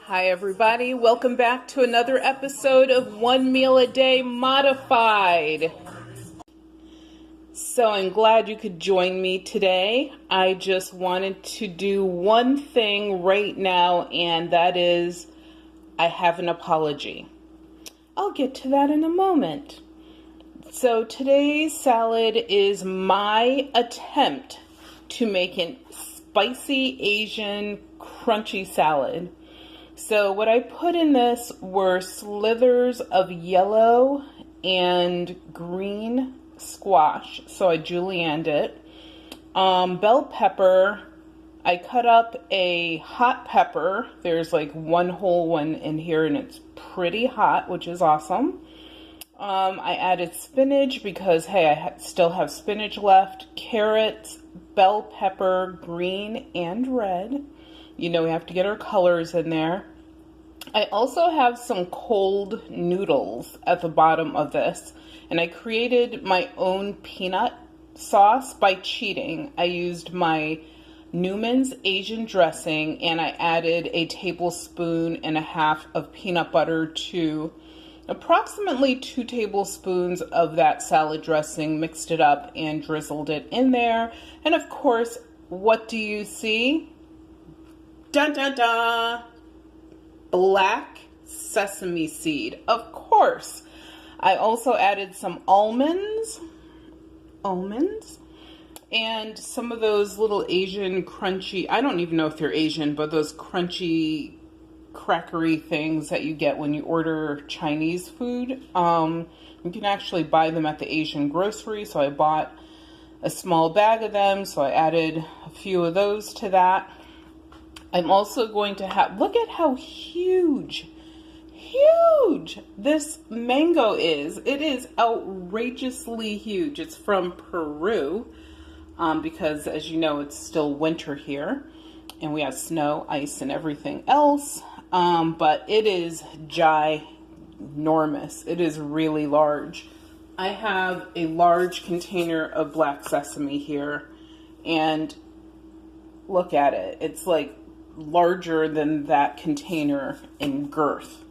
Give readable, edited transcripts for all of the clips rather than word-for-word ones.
Hi everybody, welcome back to another episode of One Meal a Day Modified. So I'm glad you could join me today. I just wanted to do one thing right now, and that is I have an apology. I'll get to that in a moment. So today's salad is my attempt to make a spicy Asian crunchy salad. So what I put in this were slithers of yellow and green squash. So I julienned it. Bell pepper. I cut up a hot pepper. There's like one whole one in here and it's pretty hot, which is awesome. I added spinach because, hey, I still have spinach left. Carrots, bell pepper, green and red. You know we have to get our colors in there. I also have some cold noodles at the bottom of this. And I created my own peanut sauce by cheating. I used my Newman's Asian dressing and I added a tablespoon and a half of peanut butter to approximately 2 tablespoons of that salad dressing, mixed it up and drizzled it in there. And of course, what do you see? Dun dun dun! Black sesame seed, of course. I also added some almonds, and some of those little Asian crunchy, I don't even know if they're Asian, but those crunchy crackery things that you get when you order Chinese food. You can actually buy them at the Asian grocery, so I bought a small bag of them, so I added a few of those to that. I'm also going to have, look at how huge this mango is. It is outrageously huge. It's from Peru because, as you know, it's still winter here and we have snow, ice, and everything else. But it is ginormous. It is really large. I have a large container of black sesame here and look at it. It's like larger than that container in girth,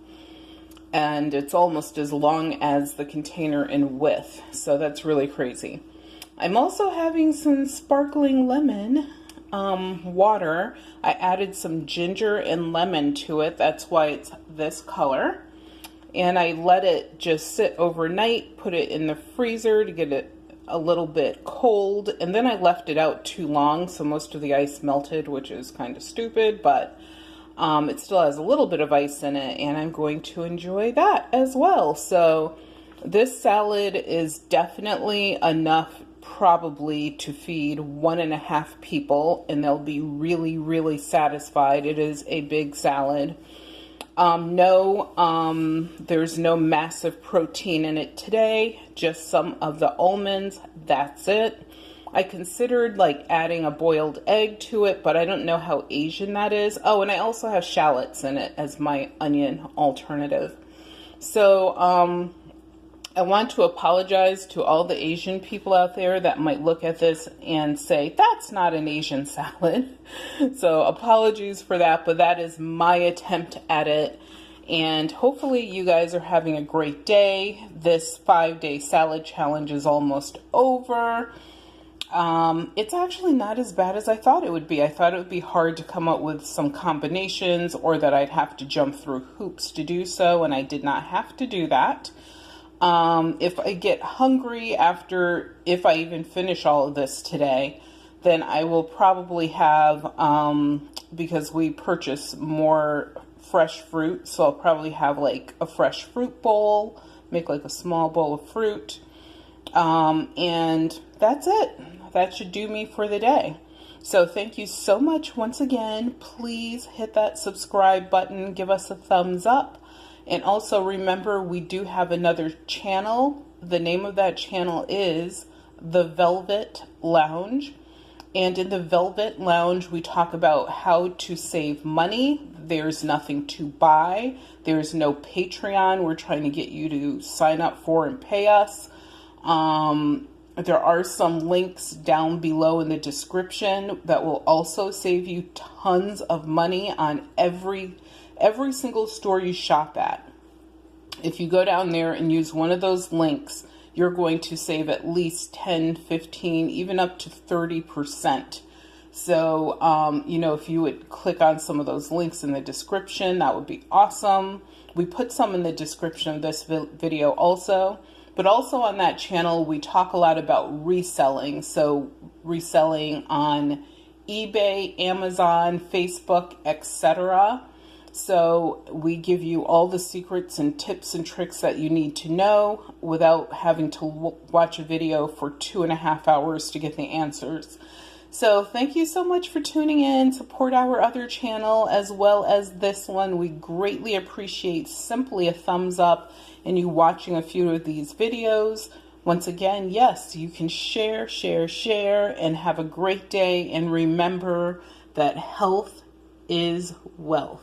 and it's almost as long as the container in width, so that's really crazy. I'm also having some sparkling lemon water. I added some ginger and lemon to it, that's why it's this color, and I let it just sit overnight, put it in the freezer to get it a little bit cold, and then I left it out too long, so most of the ice melted, which is kind of stupid, but it still has a little bit of ice in it, and I'm going to enjoy that as well. So this salad is definitely enough probably to feed 1.5 people, and they'll be really, really satisfied. It is a big salad. There's no massive protein in it today, just some of the almonds, that's it. I considered like adding a boiled egg to it, but I don't know how Asian that is. Oh, and I also have shallots in it as my onion alternative. So, I want to apologize to all the Asian people out there that might look at this and say, that's not an Asian salad. So apologies for that, but that is my attempt at it. And hopefully you guys are having a great day. This 5-day salad challenge is almost over. It's actually not as bad as I thought it would be. I thought it would be hard to come up with some combinations or that I'd have to jump through hoops to do so, and I did not have to do that. If I get hungry if I even finish all of this today, then I will probably have, because we purchase more fresh fruit, so I'll probably have like a fresh fruit bowl, make like a small bowl of fruit, and that's it. That should do me for the day. So thank you so much once again. Please hit that subscribe button, give us a thumbs up. And also remember, we do have another channel. The name of that channel is The Velvet Lounge. And in The Velvet Lounge, we talk about how to save money. There's nothing to buy. There's no Patreon. We're trying to get you to sign up for and pay us. There are some links down below in the description that will also save you tons of money on every Every single store you shop at, if you go down there and use one of those links, you're going to save at least 10, 15, even up to 30%. So, you know, if you would click on some of those links in the description, that would be awesome. We put some in the description of this video also. But also on that channel, we talk a lot about reselling. So reselling on eBay, Amazon, Facebook, etc. So we give you all the secrets and tips and tricks that you need to know without having to watch a video for 2.5 hours to get the answers. So thank you so much for tuning in. Support our other channel as well as this one. We greatly appreciate simply a thumbs up and you watching a few of these videos. Once again, yes, you can share, and have a great day. And remember that health is wealth.